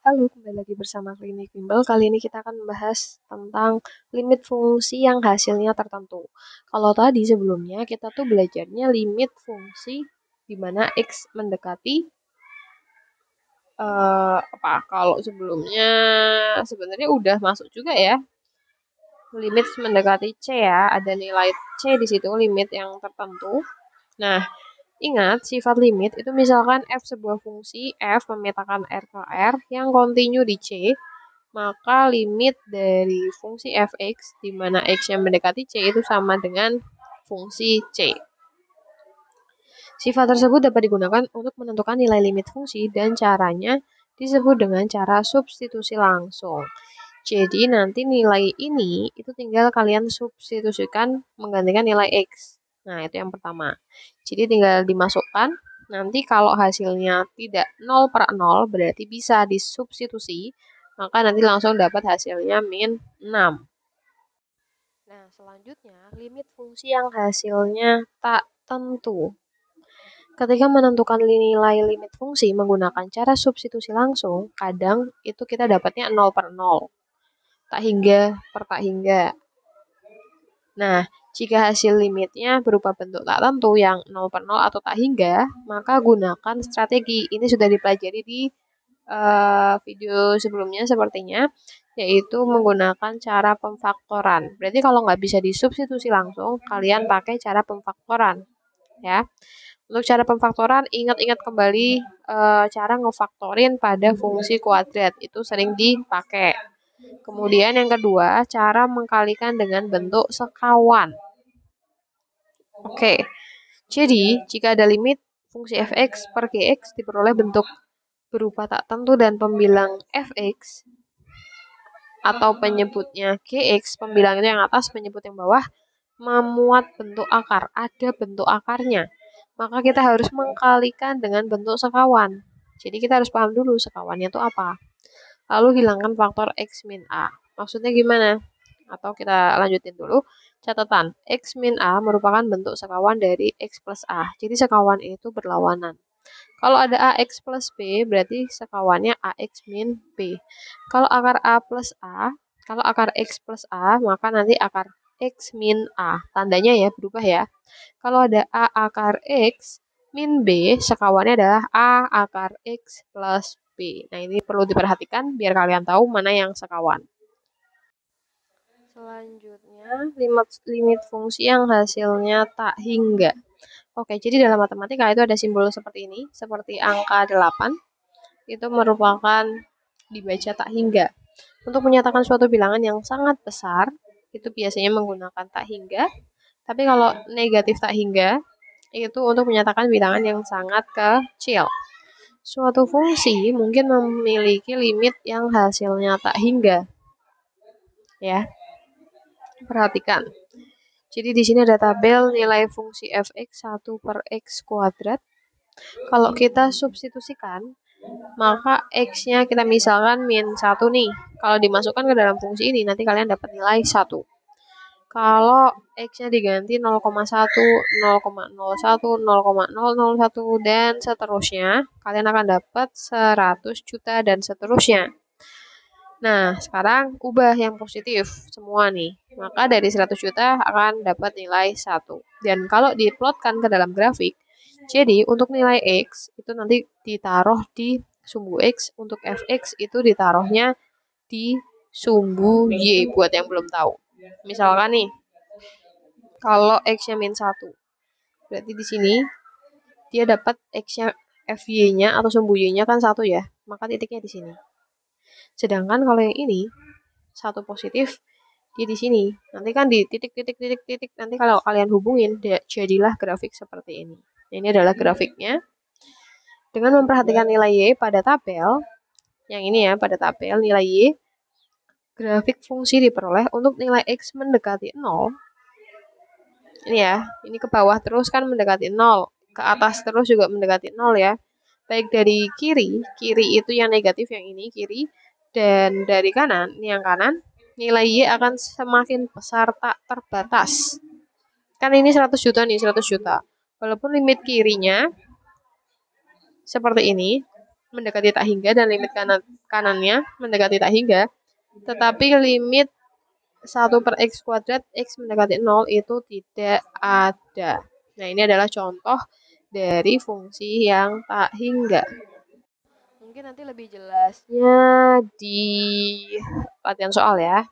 Halo, kembali lagi bersama Klinik Bimbel. Kali ini kita akan membahas tentang limit fungsi yang hasilnya tertentu. Kalau tadi sebelumnya kita tuh belajarnya limit fungsi di mana X mendekati Kalau sebelumnya sebenarnya udah masuk juga ya. Limit mendekati C ya, ada nilai C di situ, limit yang tertentu. Nah, ingat, sifat limit itu misalkan f sebuah fungsi f memetakan R ke R yang kontinu di C, maka limit dari fungsi fx di mana x yang mendekati C itu sama dengan fungsi C. Sifat tersebut dapat digunakan untuk menentukan nilai limit fungsi dan caranya disebut dengan cara substitusi langsung. Jadi nanti nilai ini itu tinggal kalian substitusikan menggantikan nilai X. Nah, itu yang pertama. Jadi tinggal dimasukkan. Nanti kalau hasilnya tidak 0/0 berarti bisa disubstitusi. Maka nanti langsung dapat hasilnya min 6. Nah, selanjutnya limit fungsi yang hasilnya tak tentu. Ketika menentukan nilai limit fungsi menggunakan cara substitusi langsung, kadang itu kita dapatnya 0/0. Tak hingga per tak hingga. Nah, jika hasil limitnya berupa bentuk tak tentu yang 0/0 atau tak hingga, maka gunakan strategi. Ini sudah dipelajari di video sebelumnya sepertinya, yaitu menggunakan cara pemfaktoran. Berarti kalau nggak bisa disubstitusi langsung, kalian pakai cara pemfaktoran. Ya. Untuk cara pemfaktoran, ingat-ingat kembali cara ngefaktorin pada fungsi kuadrat. Itu sering dipakai. Kemudian yang kedua, cara mengkalikan dengan bentuk sekawan. Oke, jadi jika ada limit fungsi fx per gx diperoleh bentuk berupa tak tentu dan pembilang fx atau penyebutnya gx, pembilang itu yang atas, penyebut yang bawah, memuat bentuk akar, ada bentuk akarnya. Maka kita harus mengkalikan dengan bentuk sekawan. Jadi kita harus paham dulu sekawannya itu apa. Lalu hilangkan faktor x min a. Maksudnya gimana? Atau kita lanjutin dulu. Catatan, x min a merupakan bentuk sekawan dari x plus a. Jadi sekawan itu berlawanan. Kalau ada ax plus b, berarti sekawannya ax min b. Kalau akar a plus a, kalau akar x plus a, maka nanti akar x min a. Tandanya ya berubah ya. Kalau ada a akar x min b, sekawannya adalah a akar x plus b. Nah, ini perlu diperhatikan biar kalian tahu mana yang sekawan. Selanjutnya, limit fungsi yang hasilnya tak hingga. Oke, jadi dalam matematika itu ada simbol seperti ini, seperti angka 8. Itu merupakan dibaca tak hingga. Untuk menyatakan suatu bilangan yang sangat besar, itu biasanya menggunakan tak hingga. Tapi kalau negatif tak hingga, itu untuk menyatakan bilangan yang sangat kecil. Suatu fungsi mungkin memiliki limit yang hasilnya tak hingga. Ya. Perhatikan. Jadi di sini ada tabel nilai fungsi fx 1 per x kuadrat. Kalau kita substitusikan, maka x-nya kita misalkan min 1 nih. Kalau dimasukkan ke dalam fungsi ini, nanti kalian dapat nilai 1. Kalau x-nya diganti 0,1, 0,01, 0,001, dan seterusnya, kalian akan dapat 100 juta dan seterusnya. Nah, sekarang ubah yang positif semua nih. Maka dari 100 juta akan dapat nilai 1. Dan kalau diplotkan ke dalam grafik, jadi untuk nilai X itu nanti ditaruh di sumbu X, untuk Fx itu ditaruhnya di sumbu Y buat yang belum tahu. Misalkan nih, kalau X-nya min 1, berarti di sini dia dapat X-nya Fy-nya atau sumbu Y-nya kan 1 ya, maka titiknya di sini. Sedangkan kalau yang ini, 1 positif, dia di sini. Nanti kan di titik, nanti kalau kalian hubungin, jadilah grafik seperti ini. Ini adalah grafiknya. Dengan memperhatikan nilai Y pada tabel, yang ini ya, pada tabel nilai Y, grafik fungsi diperoleh untuk nilai X mendekati 0. Ini ya, ini ke bawah terus kan mendekati 0. Ke atas terus juga mendekati 0 ya. Baik dari kiri itu yang negatif, yang ini kiri. Dan dari kanan, ini yang kanan, nilai Y akan semakin besar tak terbatas. Kan ini 100 juta nih, 100 juta. Walaupun limit kirinya seperti ini, mendekati tak hingga dan limit kanannya mendekati tak hingga, tetapi limit 1/x², x mendekati 0 itu tidak ada. Nah, ini adalah contoh dari fungsi yang tak hingga. Mungkin nanti lebih jelasnya di latihan soal ya.